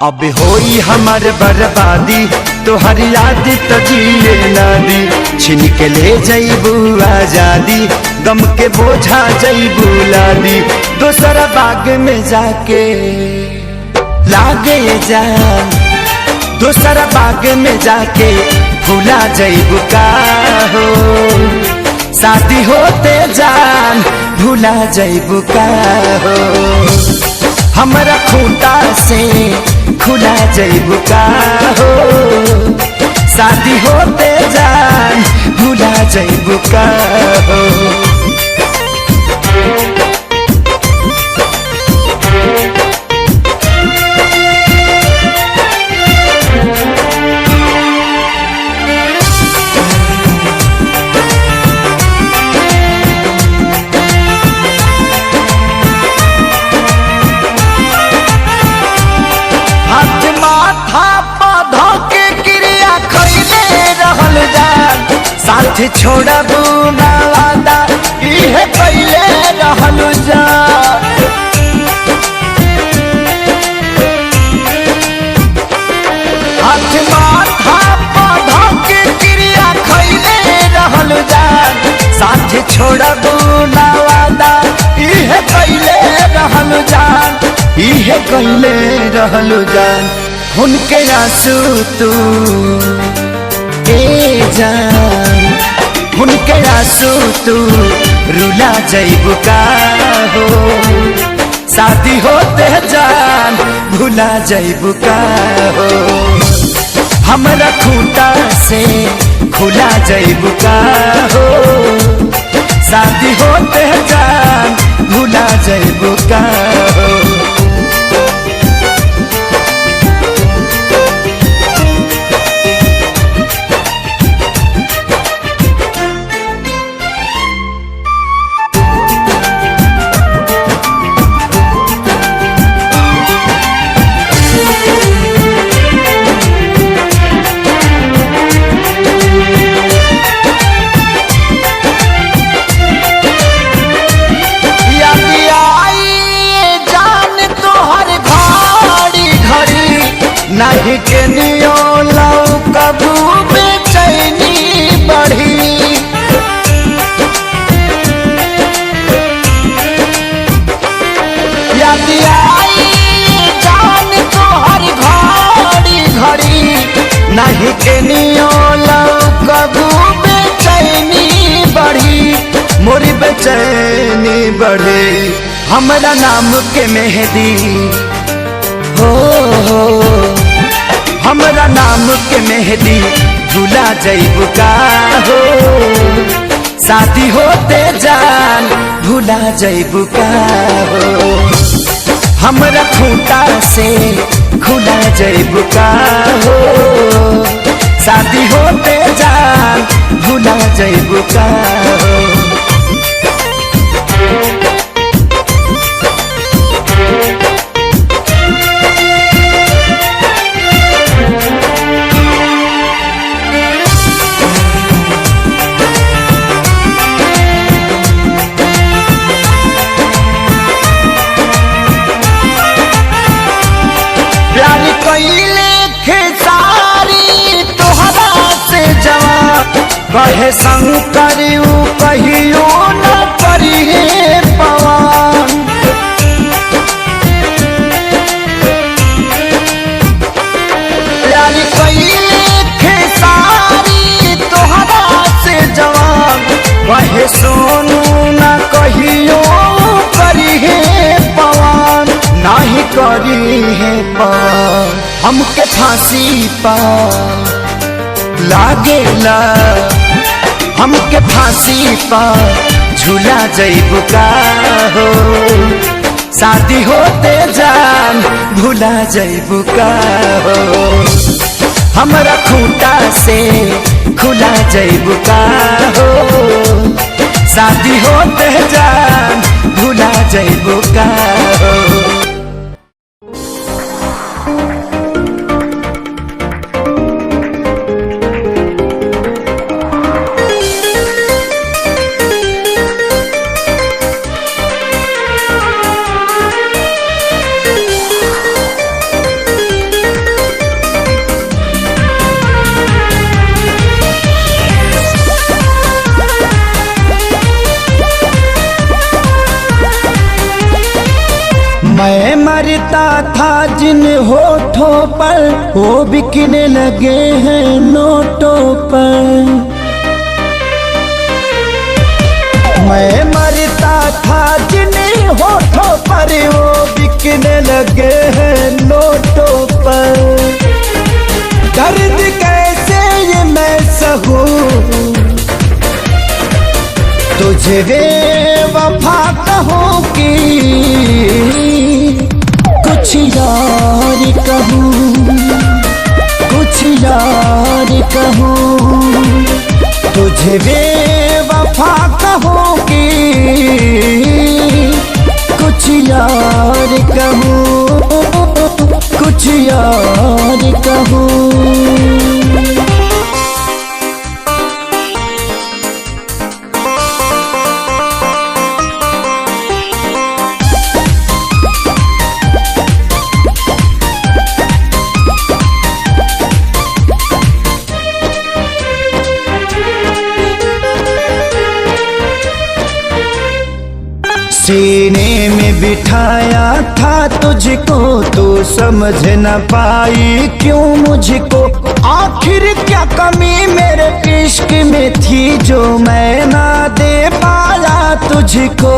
अब होई हमार बर्बादी तोहर याद तो जिए ना दी, छिन के ले जईबू आजादी, गम के बोझा जईबू लादी, दोसरा बाग में जाके लागे जान, दोसरा बाग में जाके भूला जईबू का हो, शादी होते जान भूला जईबू का हो, हमरा खूंटा से खुला जईबू का हो, शादी होते जान भूला जईबू का हो। साथ छोड़बू ना वादा इहे पहले रहलू जा, हाथ माथा पौधा के क्रिया खैले रहलू जा, साथ छोड़बू ना वादा इहे पहले रहलू जान, इहे पहले रहलू जान, उनके आंसू तू ए जान, उनके आंसू तू रुला जईबू का हो, शादी होते जान भूला जईबू का हो, हमरा खूंटा से खुला जईबू का हो, शादी होते जान भूला जईबू का हो। नहीं के नियो लौ कबू बेचैनी बढ़ी, याद आई जान तोहर घड़ी घड़ी, नहीं के नियो लौ कबू बेचैनी बढ़ी, मोरी बेचैनी बढ़ी, हमरा नाम के मेहंदी हो, हमरा नाम के मेहंदी भूला जईबू का हो, शादी होते जान भूला जईबू का हो, हमरा खूंटा से खुला जईबू का हो, शादी होते जान भूला जईबू का हो। कहे शंकर कहियो न करिए पवन, प्यारी कइले खेसारी तोहरा से जवान, कहे सोनू न कहियो करिए पवन, नहीं करी है पवन, हमके फांसी पा लागेला, हमके फांसी पर झूला जइबू का हो, शादी होते जान भूला जइबू का हो, हमरा खूंटा से खुला जइबू का हो, शादी होते जान भूला जइबू का हो। मैं मरता था जिन होठों पर वो बिकने लगे हैं नोटों पर। मैं मरता था जिन होठों पर वो बिकने लगे हैं नोटों पर। दर्द कैसे ये मैं सहूं तुझे बेवफा कहूँ कि कुछ यार कहूँ, कुछ यार कहूँ, तुझे बेवफा कहूँ कि कुछ यार कहूँ, कुछ यार कहूँ। सीने में बिठाया था तुझको तो समझ न पाई क्यों मुझको। आखिर क्या कमी मेरे इश्क में थी जो मैं ना दे पाया तुझको।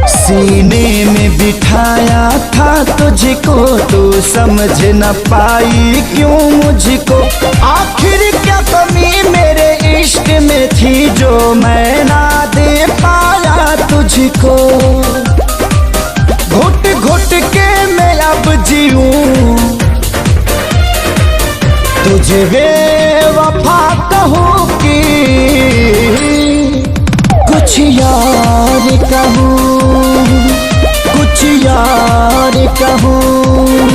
सीने में बिठाया था तुझको तो समझ न पाई क्यों मुझको। आखिर क्या कमी मेरे इश्क में थी जो मैं ना दे पाया तुझको। घुट घुट के मैं अब जीऊं तुझे बेवफा कहूँ कि कुछ यार कहूँ, कुछ यार कहूँ,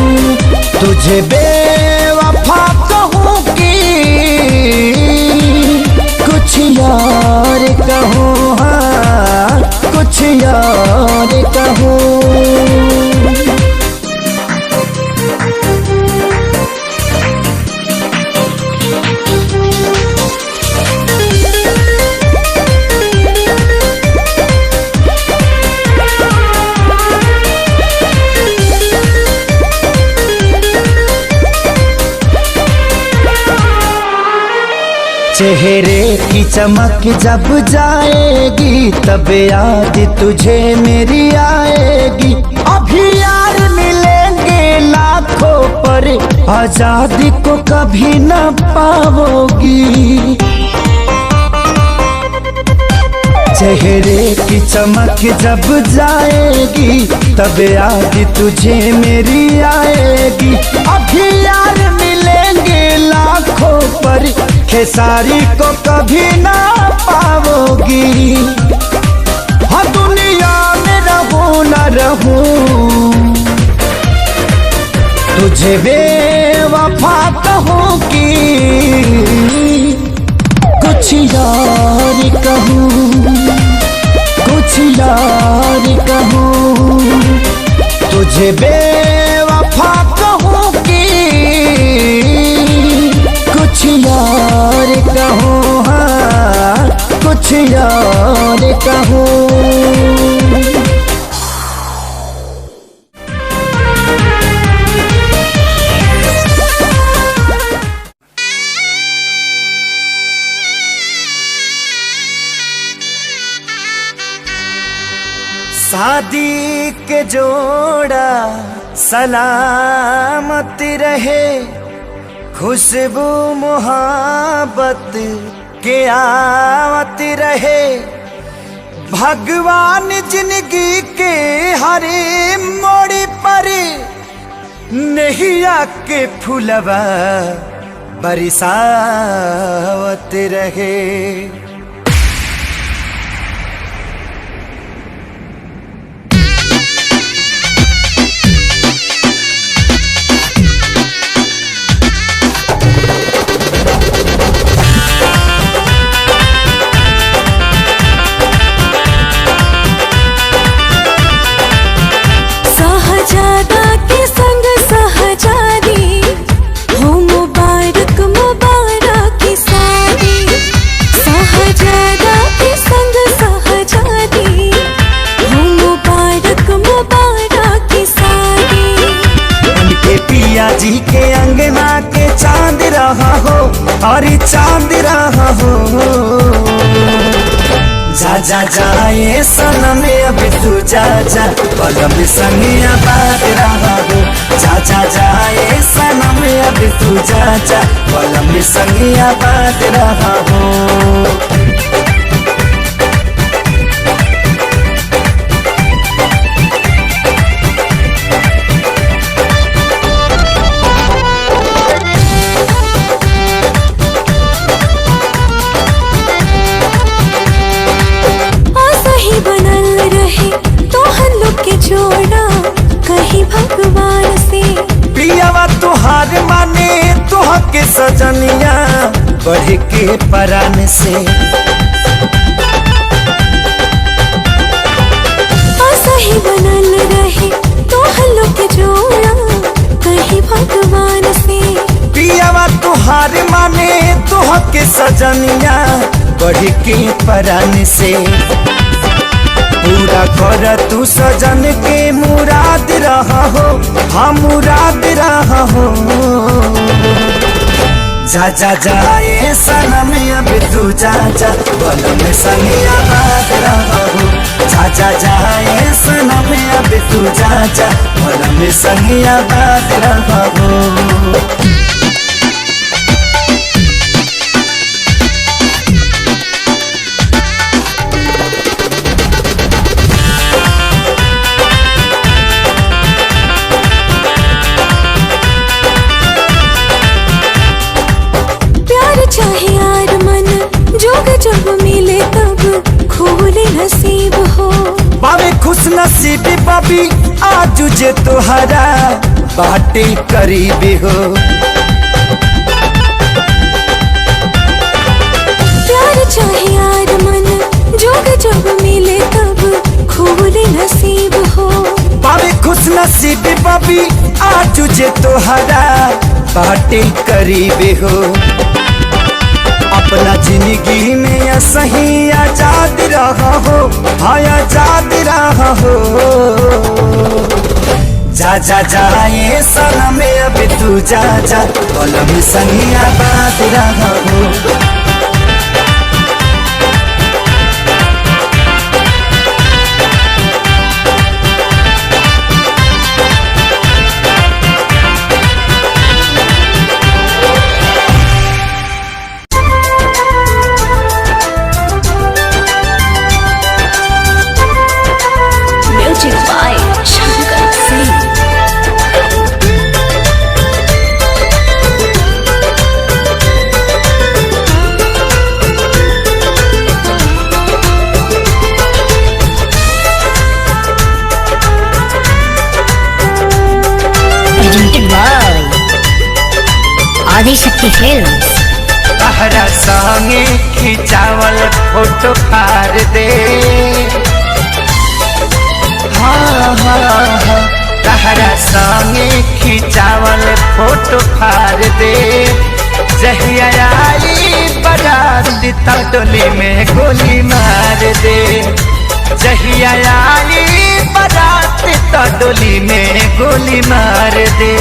तुझे बेवफा कहूँ कि कुछ यार कहूँ, हाँ कुछ यार कहूँ। चेहरे की चमक जब जाएगी तब याद तुझे मेरी आएगी। अभी यार मिलेंगे लाखों पर आजादी को कभी न पाओगी। चेहरे की चमक जब जाएगी तब याद तुझे मेरी आएगी। अभी यार मिलेंगे लाखों पर खेसारी को कभी ना पाओगी। हाँ दुनिया में रहूं न रहूं तुझे बेवफा कहूँ कि कुछ यार कहूँ, कुछ यार कहूँ, तुझे बेवफा कहूँ कि कुछ यार कहूँ, हाँ कुछ यार कहूँ। शादी के जोड़ा सलामत रहे, खुशबू मोहब्बत के आवत रहे, भगवान जिंदगी के हरे मोड़ पर नैया के फूलवा बरसावत रहे। जी के अंगना के चांद रहा हो और चांद रहा हो। जा जा जाए सनम अब तू जा जा, पलम संगिया बात रहा हो। जा जा जाए सनम अब तू जा जा, पलम संगिया बात रहा हो। भगवान से पियावा तुहार माने तुह के सजनिया बढ़ के परान से। सही बनल रहे तो हल्लुक जोड़ा कहीं भगवान से। पियावा तुहार माने तुह के सजनिया बढ़ के परान से। पूरा कर तू सजन के मुराद रहा हो, हाँ मुराद रहा हो। जा जा जाए सनम अब तू जा जा, पलम संगिया बात रहा हो। जा जा जाए सनम अब तू जा जा, पलम संगिया बात रहा हो। चाहे यार मन जोग जब मिले तब खोले नसीब हो। बाबे खुश नसीबी बाबी आज जे तोहरा बाटे करीबी हो। प्यार चाहे यार मन जोग जब मिले तब खोले नसीब हो। बाबे खुश नसीबी बाबी आज जे तोहरा बाटे करीबी हो। अपना जिंदगी में सही आजाद रहा हो, हाँ आजाद रहा हो। जा जा जाए सनम अब तू जा जा, पलम संगिया बात रहा हो। आदिशक्ति फिल्म्स। तहरा संगे खिंचावल फोटो फाड़ दे, हाँ हाँ हाँ। तहरा संगे खिंचावल फोटो फाड़ दे। जहिया आई बाराती तो डोली में गोली मार दे। जहिया आई बाराती तो डोली में गोली मार दे।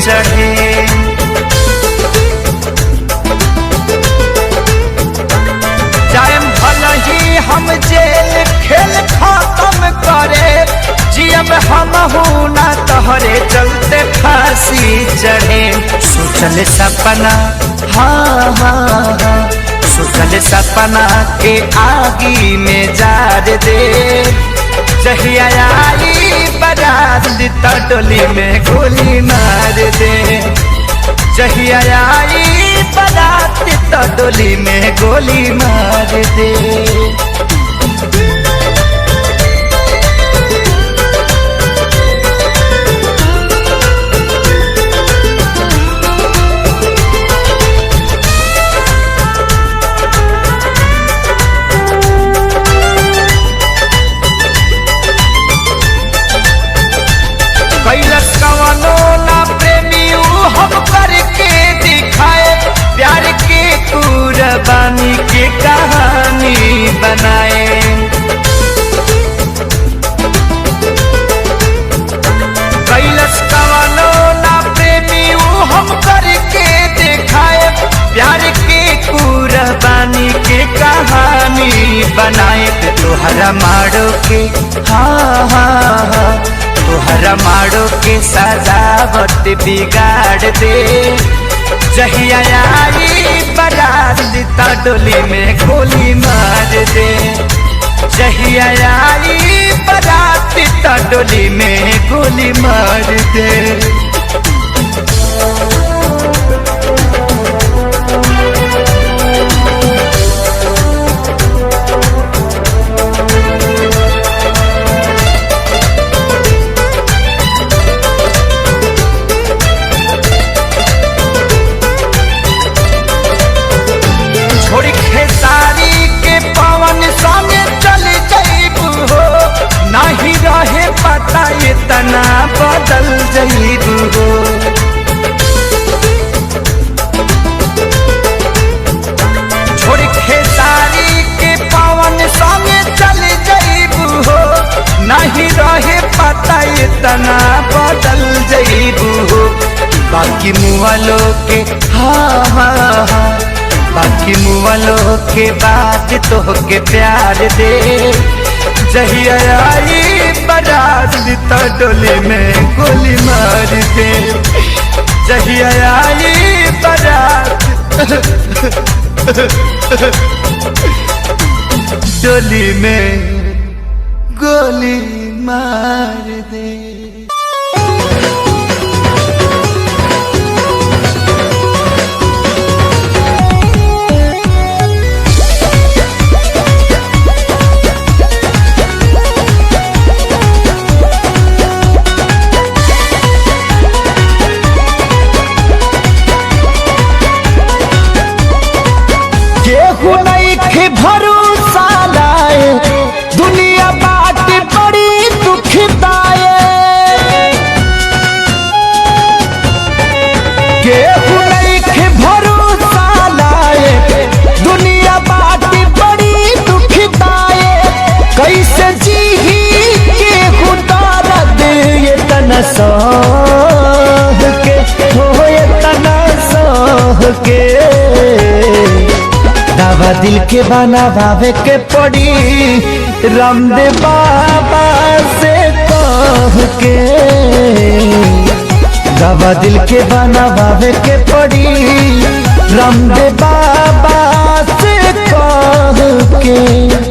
चढ़े। जाएम भला ही हम जेल खेल खत्म करे, जियब हमहू ना तोहरे चलते फांसी चढ़े। सोचल सपना हाँ हाँ हाँ, सोचल सपना के आगी में जार दे। जहिया आई बारात तो डोली में गोली मार दे। जहिया आई बारात तो डोली में गोली मार दे। कैलस कवनो ना प्रेमी हम करके दिखाए, प्यार के कुर्बानी के कहानी बनाए। कैलस कवनो ना प्रेमी हम करके दिखाए, प्यार के कुर्बानी के कहानी बनाए। तोहरा मारो के हाँ हाँ हाँ, तोहरा मारो के सजावट बिगाड़ दे। जहिया आई बारात तो डोली में गोली मार दे। जहिया आई बारात तो डोली में गोली मार दे। छोड़ खेसारी के पवन संगे चल जाइबू हो, नहीं रहे पता इतना बदल जाइबू हो। छोड़ खेसारी के पवन संगे चल जाइबू हो, नहीं रहे पता इतना बदल जाइबू हो। बाकी मुआलो के हाँ हाँ हाँ, बाकी मुआलो के बाद तो के प्यार दे। जहिया आई बारात तो डोली में गोली मार दे। जहिया आई बारात डोली में गोली मार दे। केहू नहीं भरोसा लाए, दुनिया बाट बड़ी दुखदाए। केहू नहीं भरोसा लाए, दुनिया बाट बड़ी दुखदाए। कैसे जी केहू दर्द ये तना सह के हो, ये तना सह के। दावा दिल के बनावे के पड़ी, रामदेव बाबा से कह के। दावा दिल के बनावे के पड़ी, रामदेव बाबा से कह के।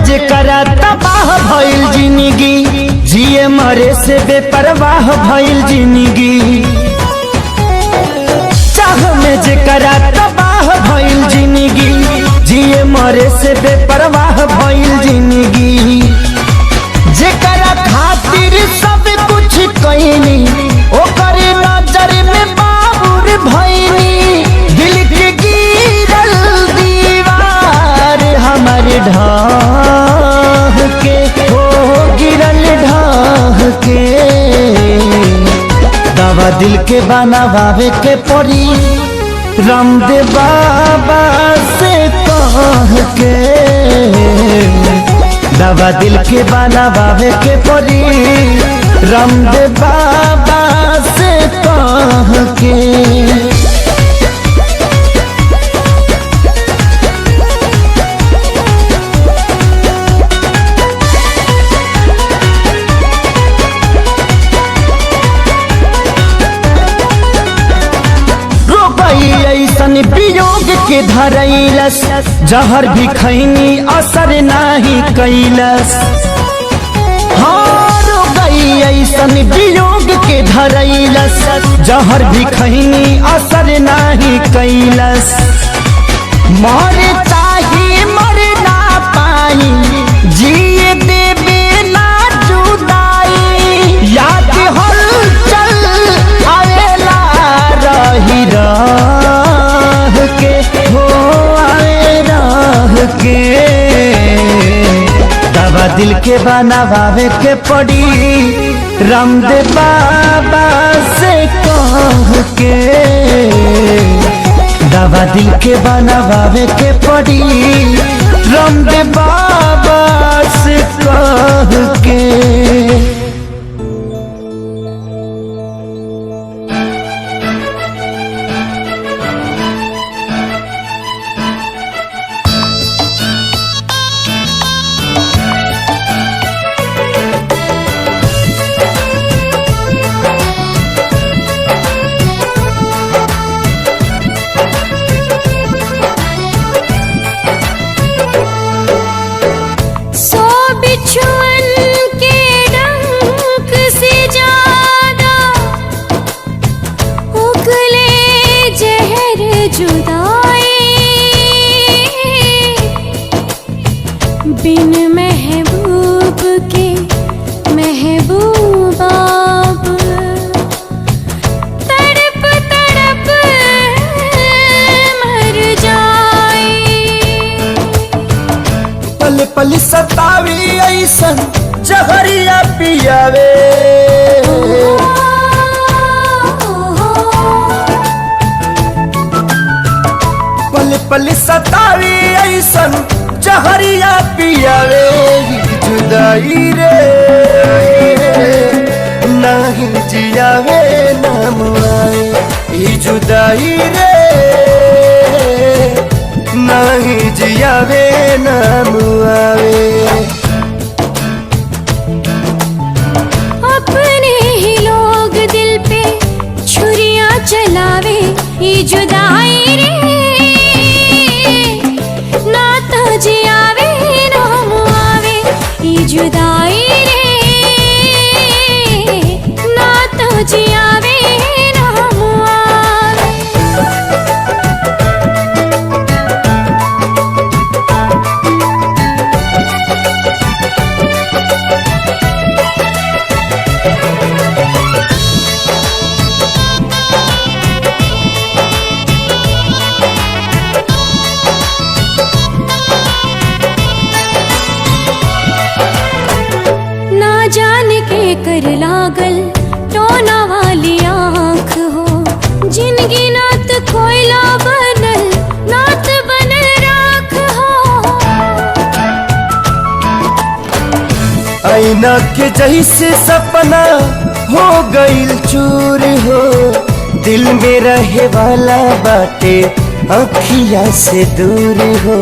जेकरा तबाह भइल जिंदगी, जिए मरे से बेपरवाह भइल जिंदगी। चाह में जेकरा तबाह भइल जिंदगी, जिए मरे से बेपरवाह भइल जिंदगी। जेकरा खातिर सब कुछ कइनी, ओकर नजर में बाबुर भइनी। दिल के गिरल दीवार हमारे ढाह के हो, गिरल ढाह दवा दिल के बनावे के पड़ी रामदेव बाबा से कह के, दवा दिल के बनावे के पड़ी रामदेव बाबा से कह के। ऐसन वियोग के धरैलस जहर भी खैनी असर नाही कैलस। हार गई ऐसन वियोग के धरैलस जहर भी खैनी असर नाही कैलस। मरे चाहे मर ना पाई जिए देवे ना जुदाई, याद हल चल आवेला रही के हो आए राह के। दवा दिल के बनावे के पड़ी रामदेव बाबा से कह के, दवा दिल के बनावे के पड़ी रामदेव बाबा से कह के। बिन महबूब के महबूब आप तड़प तड़प मर जाए। पल पल सतावी ऐसन जहरिया पियावे, पल पल सतावी ऐसन जहरिया पियावे। जुदाई रे नहीं जियावे नाम आए, जुदाई रे नहीं जियावे नाम आवे। अपने ही लोग दिल पे छुरियां चलावे, ये जुदाई रे ना तो जियावे नाम आवे। ये जुदाई रे ना तो जियावे नाम आवे। कर लागल टोना वाली आँख हो, जिनगी नात कोयला बनल नात बनल राख हो। आईना के जैसे सपना हो गईल चूर हो, दिल में रहे वाला बाटे अखिया से दूर हो।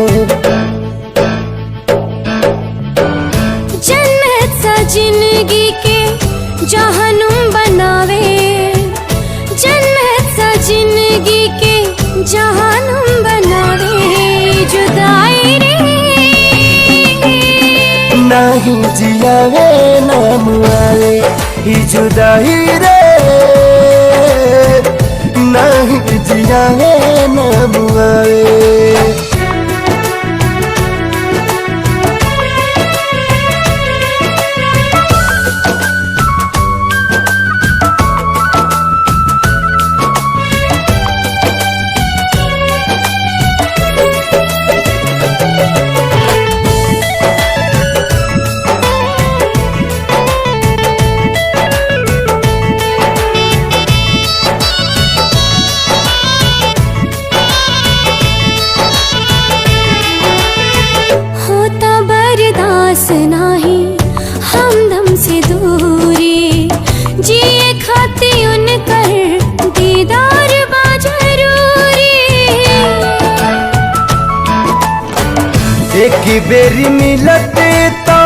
जन्नत सा जिंदगी के जहनुम बनावे, जन्नत सा जिंदगी के जहनुम बनावे। जुदाई रे नहीं जियावे नाम आवे, जुदाई रे नहीं जियावे नाम आवे। बेरी मिलते तो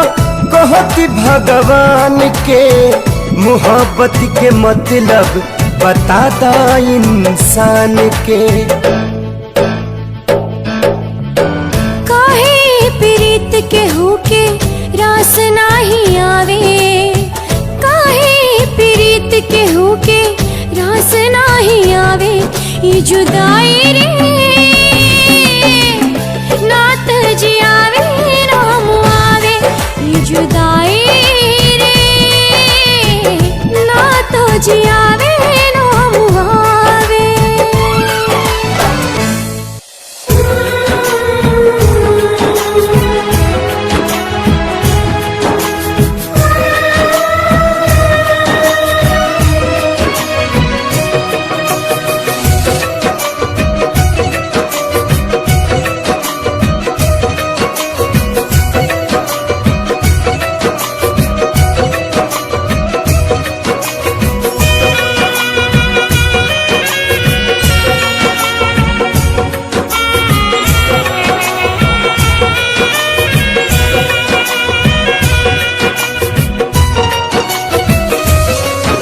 कहती भगवान के मोहब्बत के मतलब बताता इंसान के। काहे प्रीत के होके रास नाही आवे, काहे प्रीत के होके रास नाही आवे। ये जुदाई रे नात जियावे राम आवे, ये जुदाई रे नात जियावे राम आवे।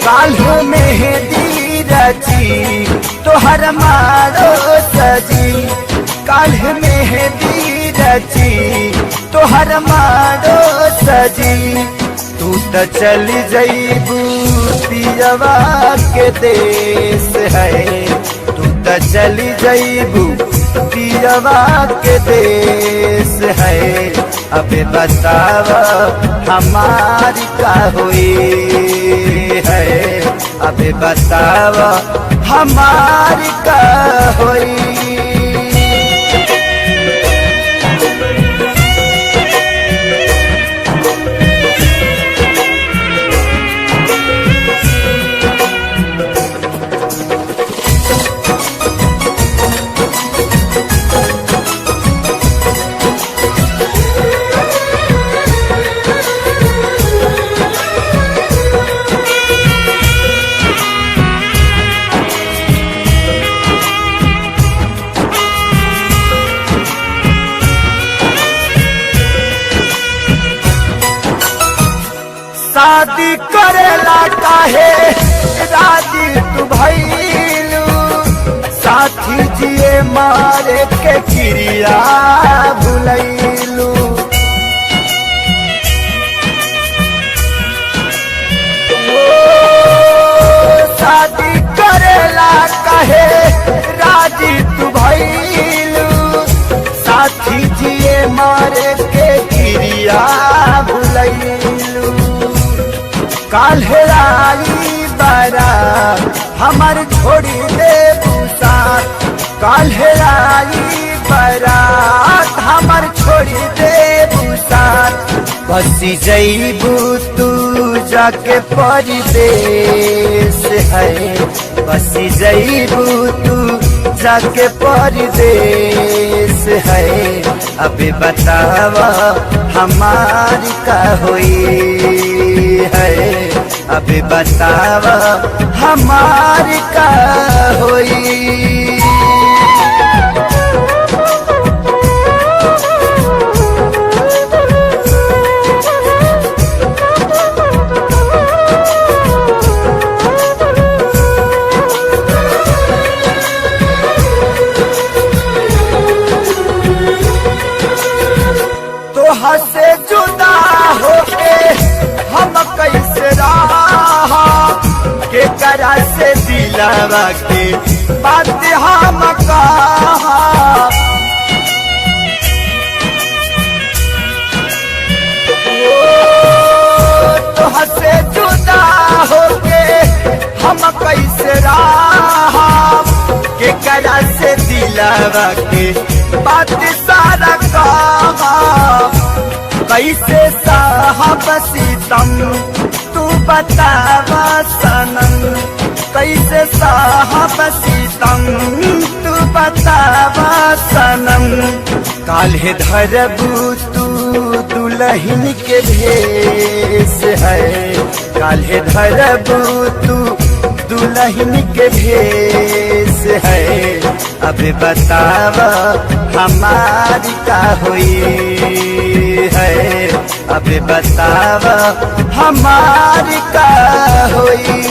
काल्ह मेहंदी रची तोहर मारो सजी, काल्ह मेहंदी रची तोहर मारो सजी। तू तो चली जईबू पियवा के देश है, तू तो चली जईबू पियवा के देश है। अबे बतावा हमारी का हुई है, अबे बतावा हमारी का हुई। शादी करेला काहे राजी तू भइलू, साथी जिए मारे के क्रिया भुलैलू। शादी करेला काहे राजी तू भइलू, साथी जिए मारे के क्रिया भुलैलू। काल्हे आई बारात हमार छोड़ी दे बुसात, काल्हे आई बारात हमार छोड़ी दे बुसात। बसी जईबू तू जाके परदेश है, बसी जईबू तू जाके परदेश है। अबे बतावा हमारी का हुई है, अबे बतावा हमारी का हुई। तोहा से जुदा होके हम कैसे रहा, के करा से दिलावा के बात हम कहा। तोहा से जुदा होके हम कैसे रहा, के करा से दिलावा के बात सारा कहा। कैसे साहब सीतम तू बतावा सनम, कैसे साहब सीतम तू बतावा सनम। काल्हे धरबू तू दुल्हन के भेष है, काल्हे धरबू तू दुल्हन के भेष से है। अभी बतावा हमारी का हुई है, अभी बतावा हमारी का हुई।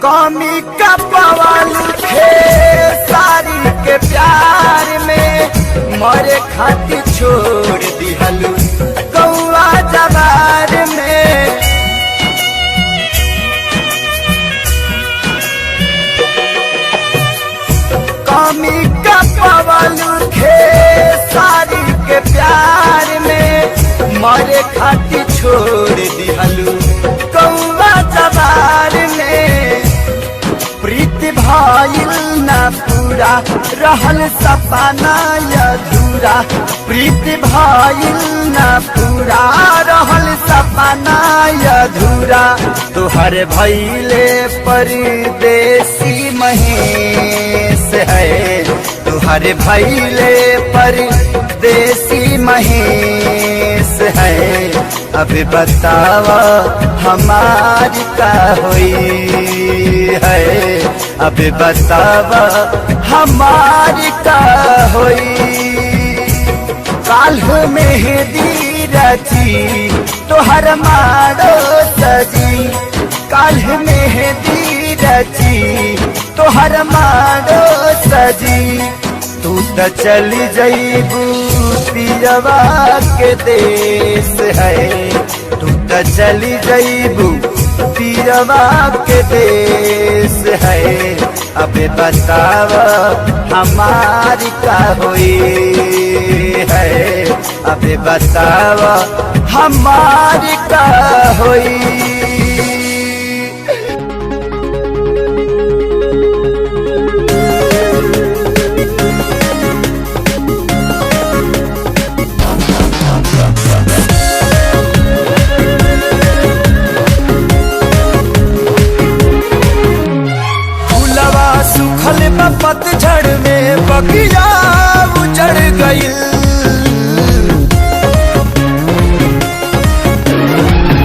कमी का पवाल थे सारी के प्यार में, मरे खातिर छोड़ दिहलू कौआ जवार में। कमी का पवाल थे सारी के प्यार में, मरे खातिर छोड़ दिहलू कौआ जवार में। प्रीति भाईल न पूरा रहल सपना अधूरा, प्रीति भाईल न पूरा रहल सपना अधूरा। तुहर भैले परदेसी महेश है, तुहर भैले परदेसी महेश है। अभी बतावा हमारी का हुई है, अभी बतावा हमारी का हुई। काल्ह मेहंदी रची तोहर मारो सजी, काल्ह मेहंदी रची तोहर मारो सजी। तू तो चली जईबू पियवा के देश है, तू तो चली जईबू पियवा के देश है। अबे बतावा हमारी का हुई है, अबे बतावा हमारी का हुई। पतझड़ में बगिया उजड़ गईल,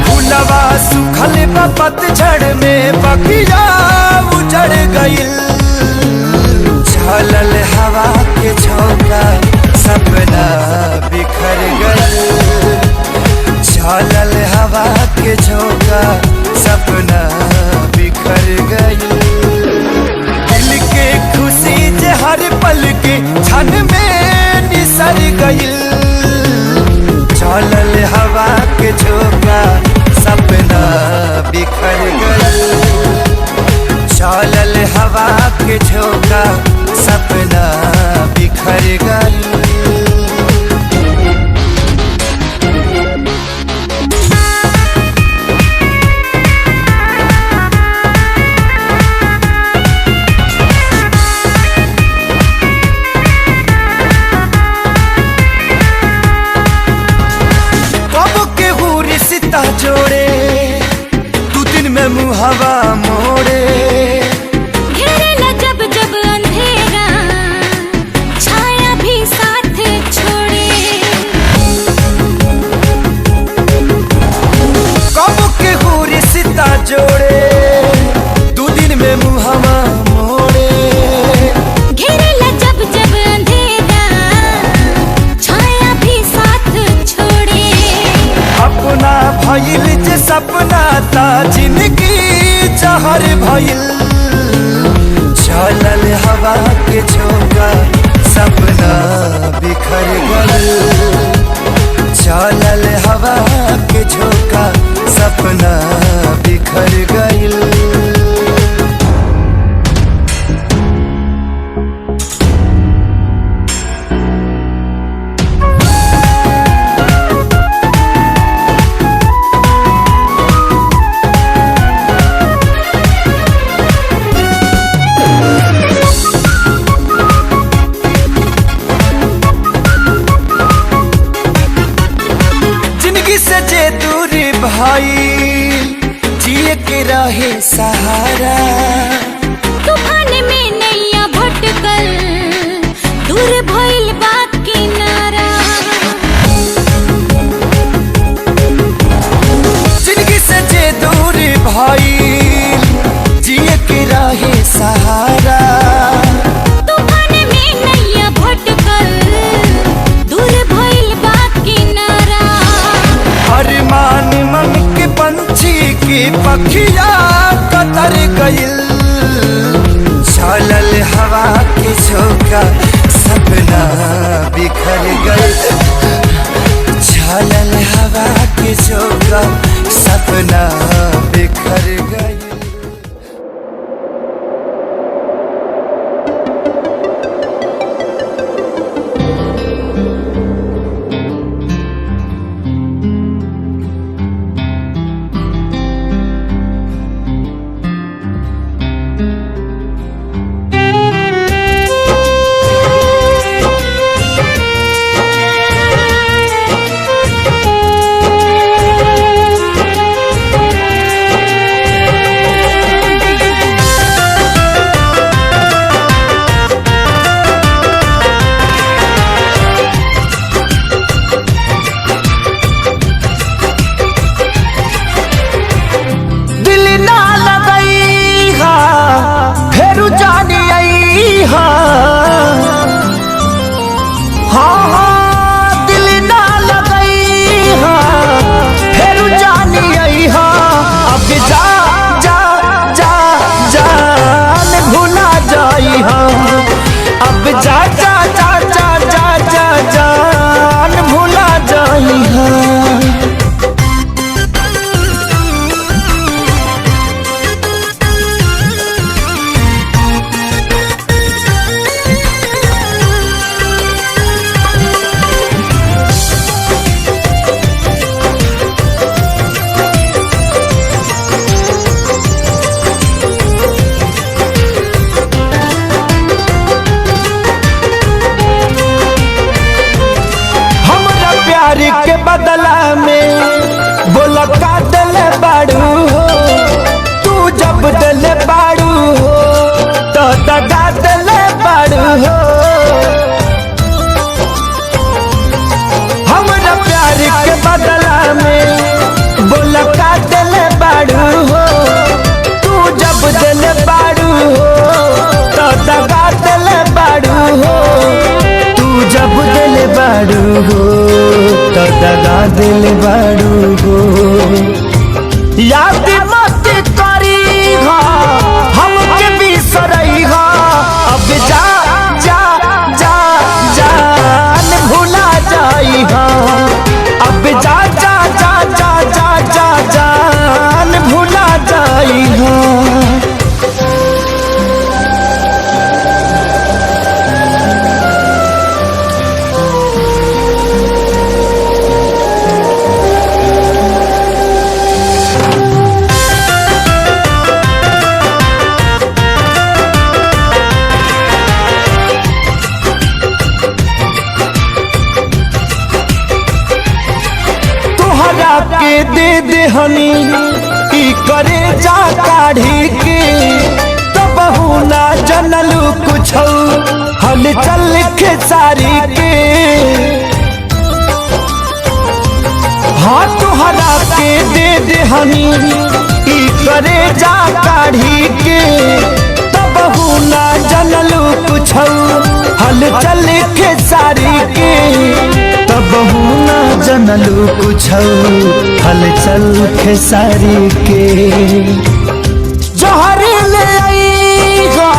फूलवा सुखल पतझड़ में बगिया उजड़ गईल। झलल हवा के झोंका सपना बिखर गईल, झलल हवा के झोंका सपना बिखर गईल। खुशी जे हर पल के क्षण में निसर गईल, चलल हवा के झोंका सपना बिखर गईल, चलल हवा के झोंका सपना बिखर गईल। जोड़े तू दिन में मुहावा मोड़े, घेरेला जब जब अंधेरा छाया भी साथ छोड़े। कब के हुरी सिता जोड़े तू दिन में मुहावा मोड़े, घेरेला जब जब अंधेरा छाया भी साथ छोड़े। अपना भइल जे सपना ता जिंदगी जहर भइल, चलल हवा के झोंका सपना बिखर गईल, चलल हवा के झोंका सपना बिखर गईल। भाई जिए के रहे सहारा। तूफान में नैया भटकल दूर भइल बा किनारा। जिंदगी से जे दूर भाई जिए के रहे सहारा। तूफान में नैया भटकल दूर भइल बा किनारा। अरमान मन के पंछी की पखिया कतर गइल। चलल हवा के झोंका सपना बिखर गइल। चलल हवा के झोंका सपना बिखर गइल। के बदला में बोला का दिल बाड़ू हो। तू जब दिल बाड़ू हो तो दगा दिल बाड़ू हो। हमरा प्यार के बदला में बोला का दिल बाड़ू हो। तू जब दिल बाड़ू हो तो दगा दिल बाड़ू हो। तू जब दिल बाड़ू हो तो दगा दिल बाड़ू हो। याद मत करी हो हमके बिसरई हो। अब जा जा जा जान भुला जाई हो। अब जा जा जा जा जा जा जान भुला जाई हो। के दे दे हनी की करे जा काढ़ी के। तब ना जनलू कुछ हल चल खेसारी के। हाँ तुहरा के दे दे हनी की करे जा काढ़ी के। तब ना जनलू कुछ हल चल खेसारी के। तब ना जनलू कुछ हलचल खेसारी के। जहर ले आईगा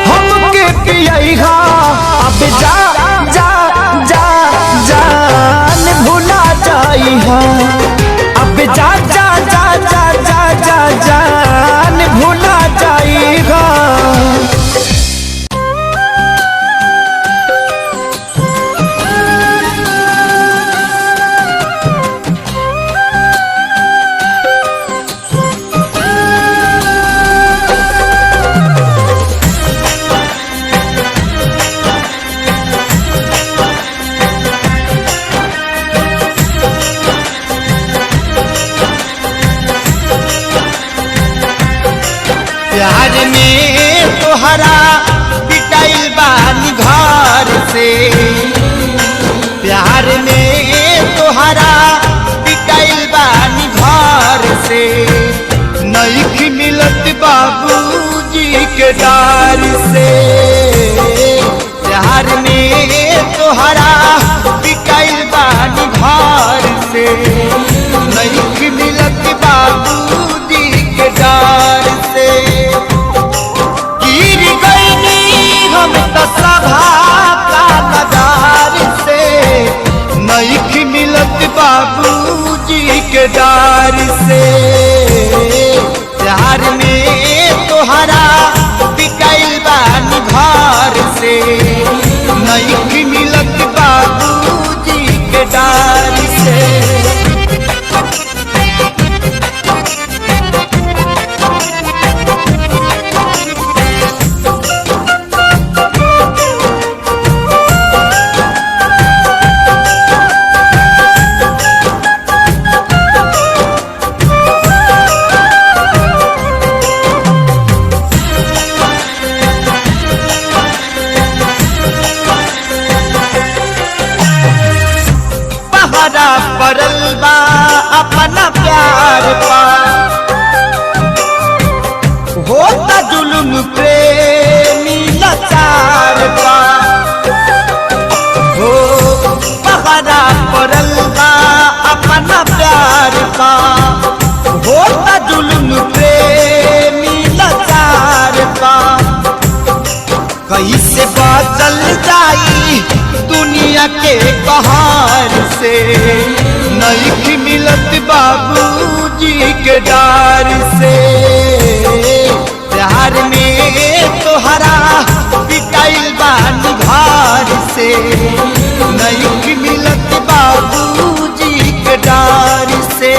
हमके पियईगा। अब जा जा जा जान भुला जाईहा। अब जा जा जा जा जा जा जान भुला जाईगा। बाबूजी के डार से। प्यार में तोहरा बिकाइल बानी घर से, नहीं मिलत बाबूजी के डार से। परल बा अपना प्यार पा, होता जुल्म प्रेमी लाचार पा। हो पहरा परल बा अपना प्यार पा, होता जुल्म प्रेमी लाचार पा। कैसे बदल जाई दुनिया के बहार से, नहीं मिलत बाबूजी के डार से। प्यार में तोहरा बिकाइल बानी घर से, नहीं मिलत बाबूजी के डार से।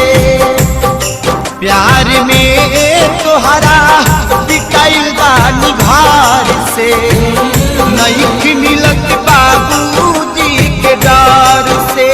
प्यार में तोहरा बिकाइल बानी घर से, नहीं मिलत बाबूजी के डार से।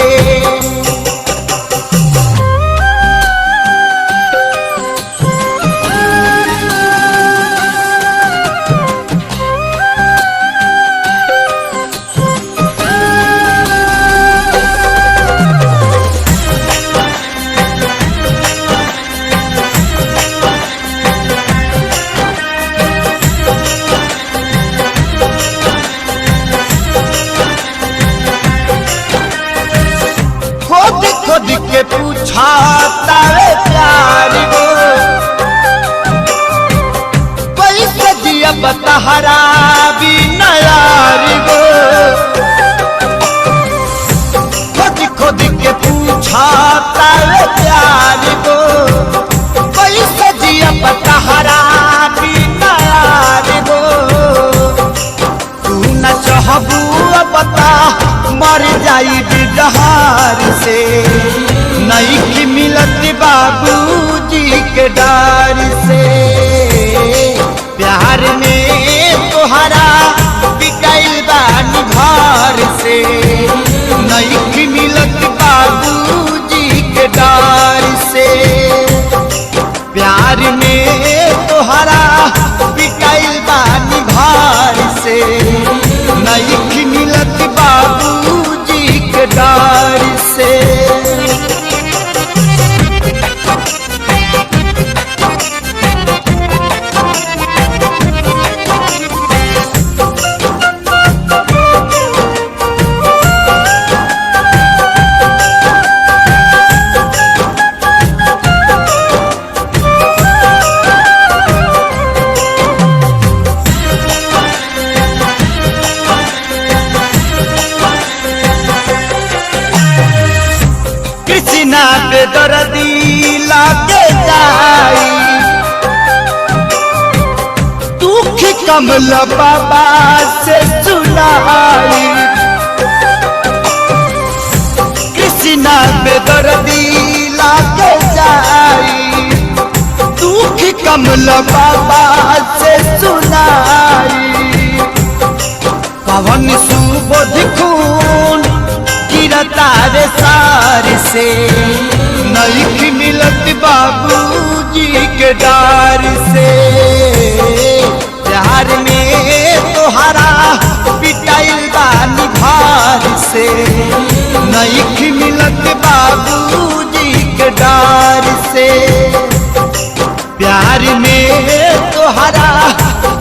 खुद के पूछा तारे प्यार गो, कैसे दिया बतहरा भी नयार गो। खुद के पूछा तारे प्यार गो, कैसे दिया बतहरा भी नयार गो। तू न चाहबू बता मर जाई बिहार से, नहीं मिलत बाबूजी के डार से। प्यार में तोहरा बिकाइल बानी घर से, नहीं मिलत बाबूजी के डार से। प्यार में तोहरा बिकाइल बानी घर से, नहीं मिलत बाबूजी के डार से। कृष्णा बेदर्दी लागे जाई, दुख कमल बाबा से सुनाई। कृष्णा बेदर्दी लागे जाई, दुख कमल बाबा से सुनाई। पवन सुबोध खून गिरतारे सार से, नहीं मिलत बाबूजी के डार से। प्यार में तोहरा बिकाइल बानी घर से, नहीं मिलत बाबूजी के डार से। प्यार में तोहरा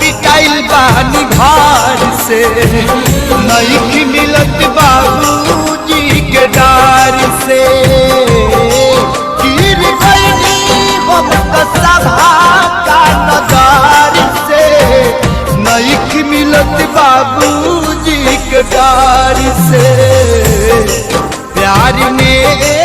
बिकाइल बानी घर से, नहीं मिलत बाबूजी के डार से। गिर गई हम सभा का नगार से, नहीं मिलत बाबूजी के डार से। प्यार में